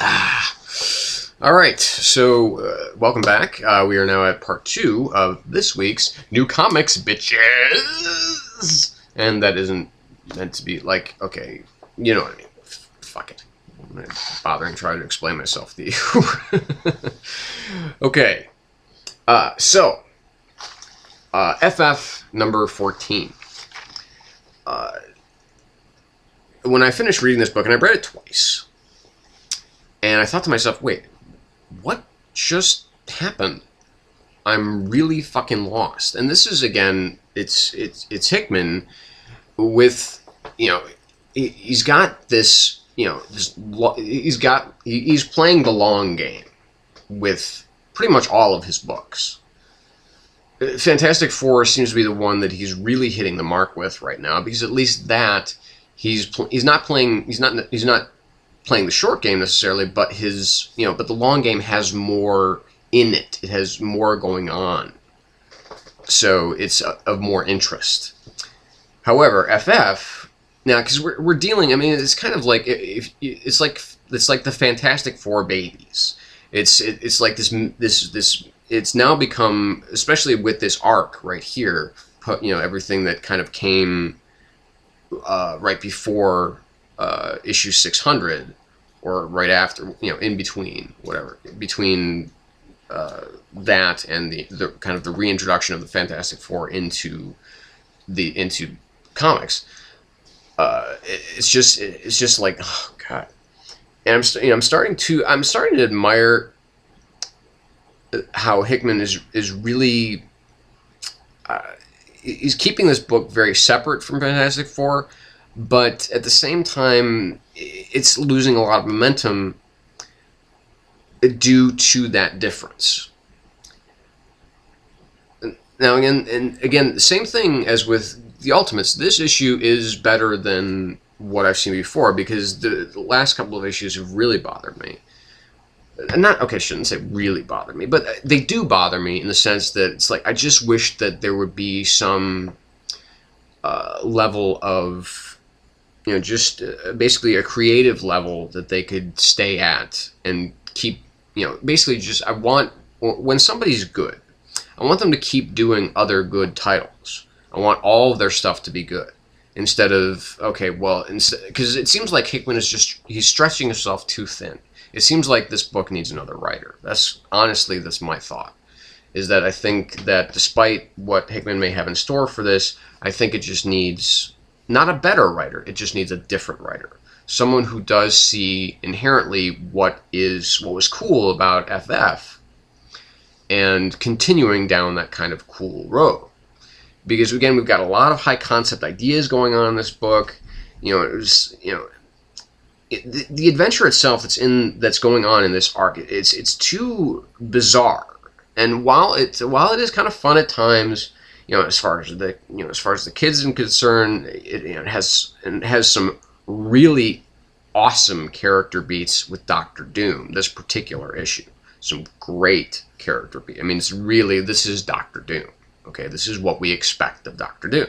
All right, so welcome back. We are now at part 2 of this week's New Comics, bitches! And that isn't meant to be like, okay, you know what I mean. Fuck it. I'm not bothering trying to explain myself to you. Okay, FF number 14. When I finished reading this book, and I read it twice, and I thought to myself, wait, what just happened? I'm really fucking lost. And this is, again, it's Hickman with, he's got this, he's playing the long game with pretty much all of his books. Fantastic Four seems to be the one that he's really hitting the mark with right now, because at least that he's not playing the short game necessarily, but but the long game has more in it. It has more going on, so it's of more interest. However, FF now, because we're dealing, I mean, it's kind of like it's like the Fantastic Four babies. It's like this. It's now become, especially with this arc right here, everything that kind of came right before issue 600, or right after, in between, whatever, between that and the kind of the reintroduction of the Fantastic Four into comics. It's just like, oh god, and I'm starting to admire how Hickman is really he's keeping this book very separate from Fantastic Four, but at the same time, it's losing a lot of momentum due to that difference. Now, again, the same thing as with the Ultimates. This issue is better than what I've seen before, because the last couple of issues have really bothered me. I shouldn't say really bothered me, but they do bother me in the sense that it's like, I just wish that there would be some level of, just basically a creative level that they could stay at and keep, basically just, when somebody's good, I want them to keep doing other good titles. I want all of their stuff to be good. Instead of, okay, well, because it seems like Hickman he's stretching himself too thin. It seems like this book needs another writer. That's my thought. Is that I think that despite what Hickman may have in store for this, I think it just needs not a better writer. It just needs a different writer. Someone who does see inherently what was cool about FF, and continuing down that kind of cool road. Because again, we've got a lot of high concept ideas going on in this book. The adventure itself that's going on in this arc, it's too bizarre. And while it is kind of fun at times, as far as the kids are concerned, it has some really awesome character beats with Doctor Doom. This particular issue, some great character beats. I mean, this is Doctor Doom. Okay, this is what we expect of Doctor Doom.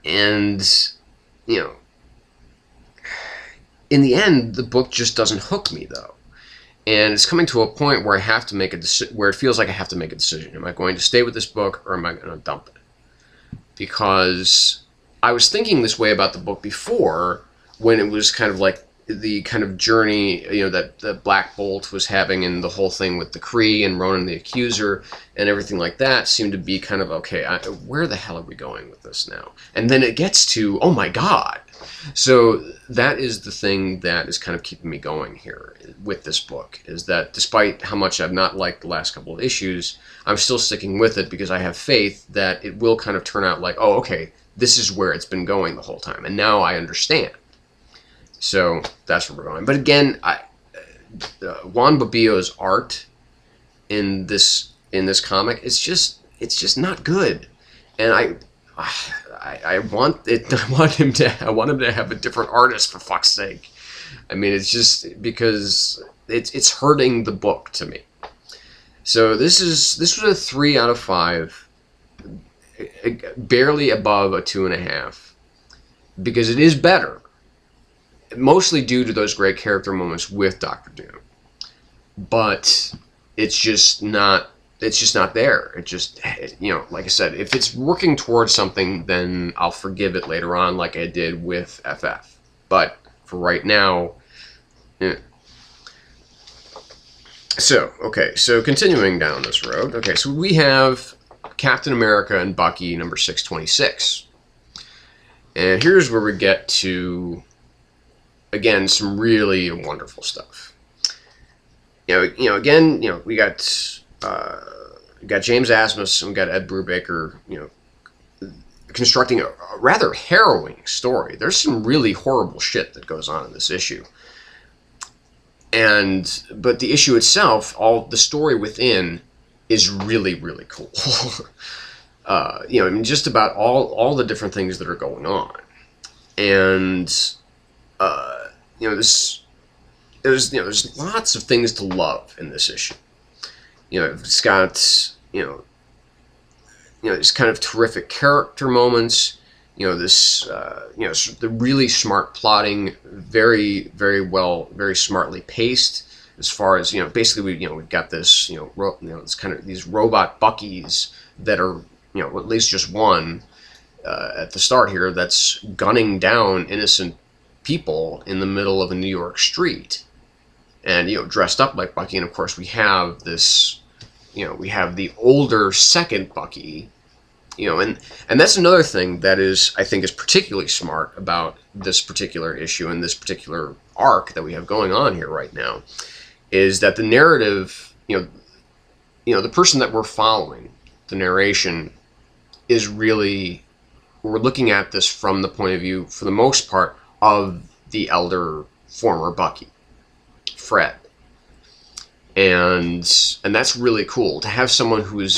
In the end, the book just doesn't hook me, though. And it's coming to a point where I have to make where it feels like I have to make a decision. Am I going to stay with this book, or am I going to dump it? Because I was thinking this way about the book before, when it was kind of like the kind of journey, that the Black Bolt was having, and the whole thing with the Kree and Ronan the Accuser and everything like that seemed to be kind of, okay, where the hell are we going with this now? And then it gets to, oh my god. So that is the thing that is kind of keeping me going here with this book, is that despite how much I've not liked the last couple of issues, I'm still sticking with it because I have faith that it will kind of turn out like, oh, okay, this is where it's been going the whole time, and now I understand. So that's where we're going. But again, Juan Babillo's art in this comic, it's just not good, and I want him to have a different artist, for fuck's sake. I mean, it's just because it's hurting the book to me. So this was a 3 out of 5, barely above a 2.5, because it is better. mostly due to those great character moments with Doctor Doom. But it's just not there. It just, you know, like I said, if it's working towards something, then I'll forgive it later on, like I did with FF. But for right now, eh. So, okay, so continuing down this road. Okay, so we have Captain America and Bucky, number 626. And here's where we get to, again, some really wonderful stuff. Again, we got James Asmus and we got Ed Brubaker, constructing a rather harrowing story. There's some really horrible shit that goes on in this issue. But the issue itself, all the story within, is really, really cool. Just about all the different things that are going on, and there's lots of things to love in this issue. It's got these kind of terrific character moments. The really smart plotting, very, very well, very smartly paced. As far as basically we've got this it's kind of these robot Buckies that are at least just one at the start here that's gunning down innocent people in the middle of a New York street, and dressed up like Bucky. And of course we have this, we have the older second Bucky. And that's another thing that I think is particularly smart about this particular issue and this particular arc that we have going on here right now, is that the narrative, the person that we're following, the narration, is really, we're looking at this from the point of view, for the most part, of the elder former Bucky, Fred. And that's really cool to have someone who's,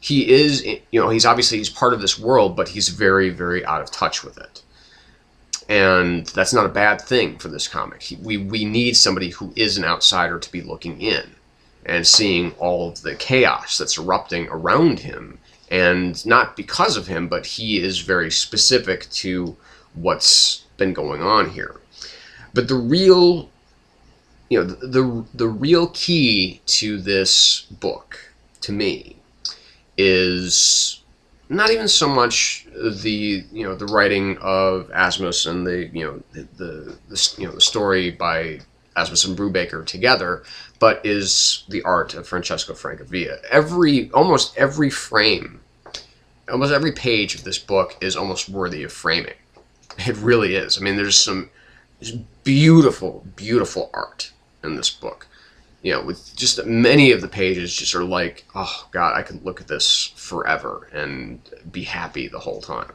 he's part of this world, but he's very, very out of touch with it. And that's not a bad thing for this comic. We need somebody who is an outsider to be looking in and seeing all of the chaos that's erupting around him. And not because of him, but he is very specific to what's been going on here. But the real... the real key to this book, to me, is not even so much the writing of Asmus and the story by Asmus and Brubaker together, but is the art of Francesco Francavilla. Almost every frame, almost every page of this book is almost worthy of framing. It really is. I mean, there's beautiful, beautiful art in this book. With just many of the pages just are like, oh God, I could look at this forever and be happy the whole time.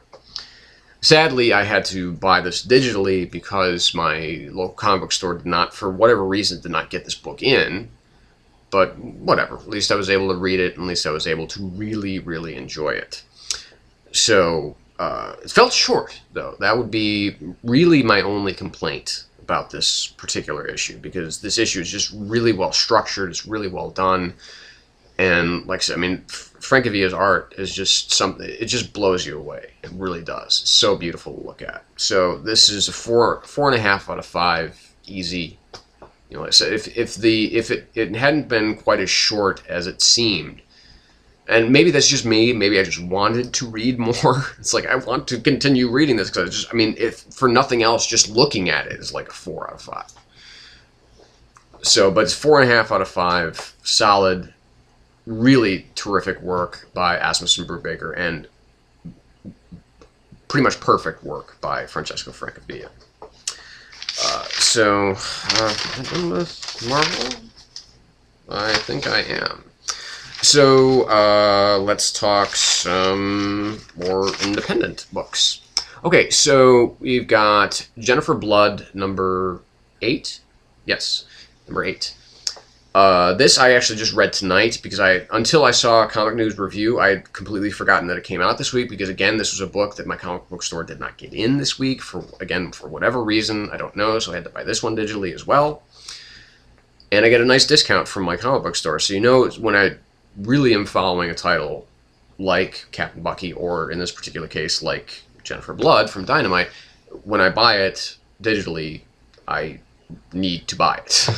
Sadly, I had to buy this digitally because my local comic book store for whatever reason, did not get this book in. But whatever, at least I was able to read it, and at least I was able to really, really enjoy it. So, it felt short, though. That would be really my only complaint about this particular issue, because this issue is just really well structured, it's really well done, and like I said, I mean, Francavilla's art is just something, it just blows you away. It really does. It's so beautiful to look at. So this is a 4.5 out of 5, easy. Like I said, if it hadn't been quite as short as it seemed, and maybe that's just me, maybe I just wanted to read more. It's like, I want to continue reading this, because if for nothing else, just looking at it is like a 4 out of 5. So, but it's 4.5 out of 5, solid, really terrific work by Asmus and Brubaker, and pretty much perfect work by Francesco Francavilla. Am I done with Marvel? I think I am. So, let's talk some more independent books. Okay, so we've got Jennifer Blood, number 8. Yes, number 8. This I actually just read tonight, because until I saw a Comic News review, I had completely forgotten that it came out this week, because again, this was a book that my comic book store did not get in this week, for whatever reason, I don't know, so I had to buy this one digitally as well. And I get a nice discount from my comic book store, so when I really am following a title like Captain Bucky, or in this particular case, like Jennifer Blood from Dynamite, when I buy it digitally, I need to buy it.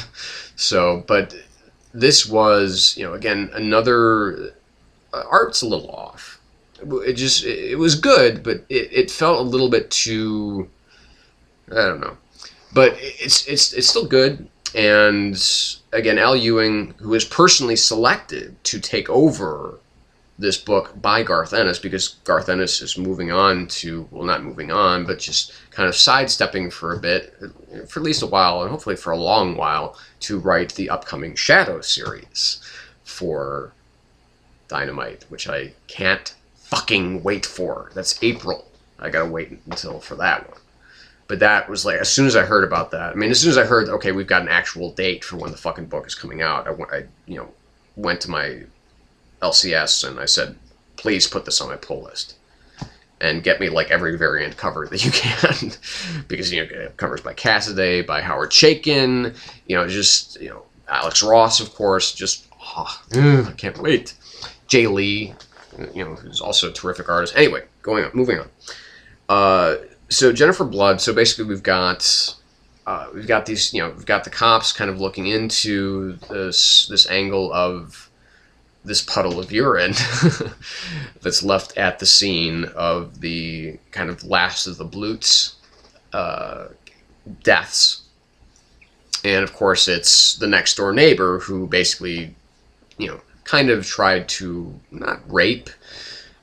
So, but this was, you know, again, another, art's a little off. It was good, but it felt a little bit too, I don't know. But it's still good. And again, Al Ewing, who is personally selected to take over this book by Garth Ennis, because Garth Ennis is moving on to, well, not moving on, but just kind of sidestepping for a bit, for at least a while, and hopefully for a long while, to write the upcoming Shadow series for Dynamite, which I can't fucking wait for. That's April. I gotta wait until for that one. But that was like, as soon as I heard about that, I mean, as soon as I heard, okay, we've got an actual date for when the fucking book is coming out, I you know, went to my LCS and I said, please put this on my pull list and get me like every variant cover that you can. Because, you know, covers by Cassaday, by Howard Chaykin, you know, just, you know, Alex Ross, of course, just, I can't wait. Jay Lee, you know, who's also a terrific artist. Anyway, moving on. So Jennifer Blood, so basically we've got these, you know, we've got the cops kind of looking into this angle of this puddle of urine that's left at the scene of the kind of last of the Blutes deaths. And of course it's the next door neighbor who basically, you know, kind of tried to, not rape,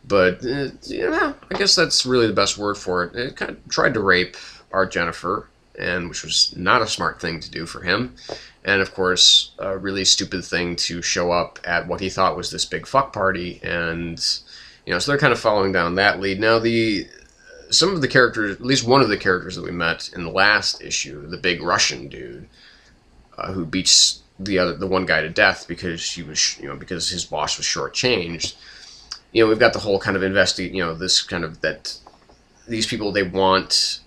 but you know, I guess that's really the best word for it. It kind of tried to rape our Jennifer, and which was not a smart thing to do for him. And of course, a really stupid thing to show up at what he thought was this big fuck party. And, you know, so they're kind of following down that lead. Now, some of the characters, at least one of the characters that we met in the last issue, the big Russian dude, who beats the one guy to death because because his boss was shortchanged. You know, we've got the whole kind of you know, this kind of, that these people, they want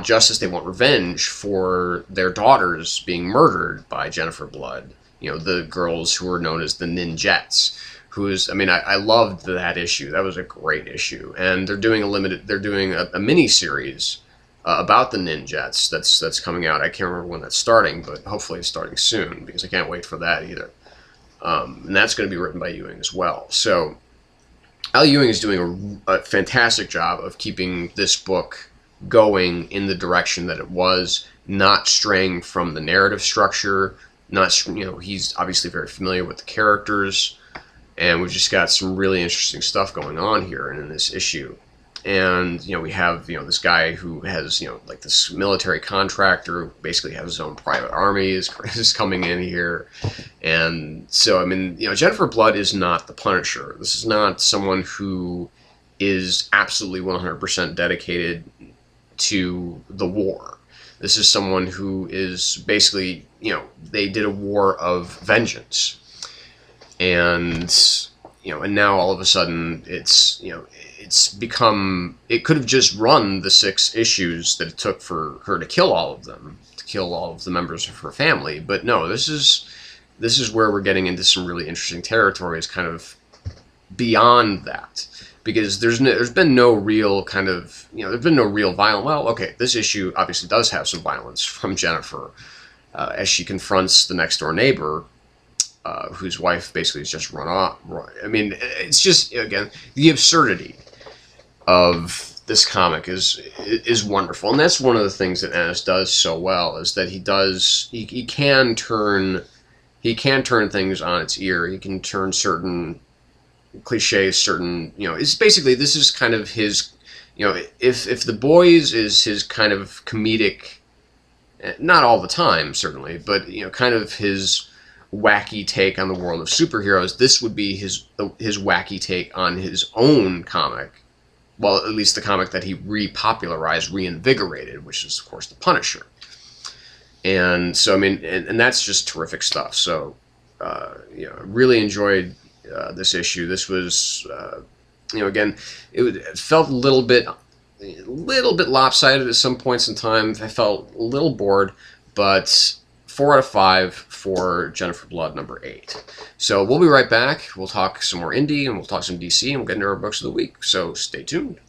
justice, they want revenge for their daughters being murdered by Jennifer Blood. You know, the girls who were known as the Ninjettes. I mean, I loved that issue. That was a great issue. And they're doing a mini-series about the Ninjettes that's coming out. I can't remember when that's starting, but hopefully it's starting soon, because I can't wait for that either. And that's going to be written by Ewing as well. So Al Ewing is doing a fantastic job of keeping this book going in the direction that it was, not straying from the narrative structure, not, you know, he's obviously very familiar with the characters, and we've just got some really interesting stuff going on here and in this issue. And, you know, we have, you know, this guy who has, you know, like this military contractor who basically has his own private army is coming in here. And so, I mean, you know, Jennifer Blood is not the Punisher. This is not someone who is absolutely 100% dedicated to the war. This is someone who is basically, you know, they did a war of vengeance. And, you know, and now all of a sudden it's, you know, it's become, it could have just run the 6 issues that it took for her to kill all of them, to kill all of the members of her family. But no, this is where we're getting into some really interesting territories, kind of beyond that. Because there's been no real kind of, you know, there's been no real violence. Well, okay, this issue obviously does have some violence from Jennifer as she confronts the next door neighbor, whose wife basically has just run off. I mean, it's just, again, the absurdity of this comic is wonderful, and that's one of the things that Ennis does so well, is that he can turn things on its ear. He can turn certain cliches, certain, you know, it's basically, this is kind of his, you know, if The Boys is his kind of comedic, not all the time certainly, but, you know, kind of his wacky take on the world of superheroes, this would be his wacky take on his own comic. Well, at least the comic that he repopularized, reinvigorated, which is, of course, The Punisher. And so, I mean, and that's just terrific stuff. So, you know, I really enjoyed this issue. This was, you know, again, it felt a little bit lopsided at some points in time. I felt a little bored, but 4 out of 5 for Jennifer Blood number 8. So we'll be right back. We'll talk some more indie, and we'll talk some DC, and we'll get into our books of the week. So stay tuned.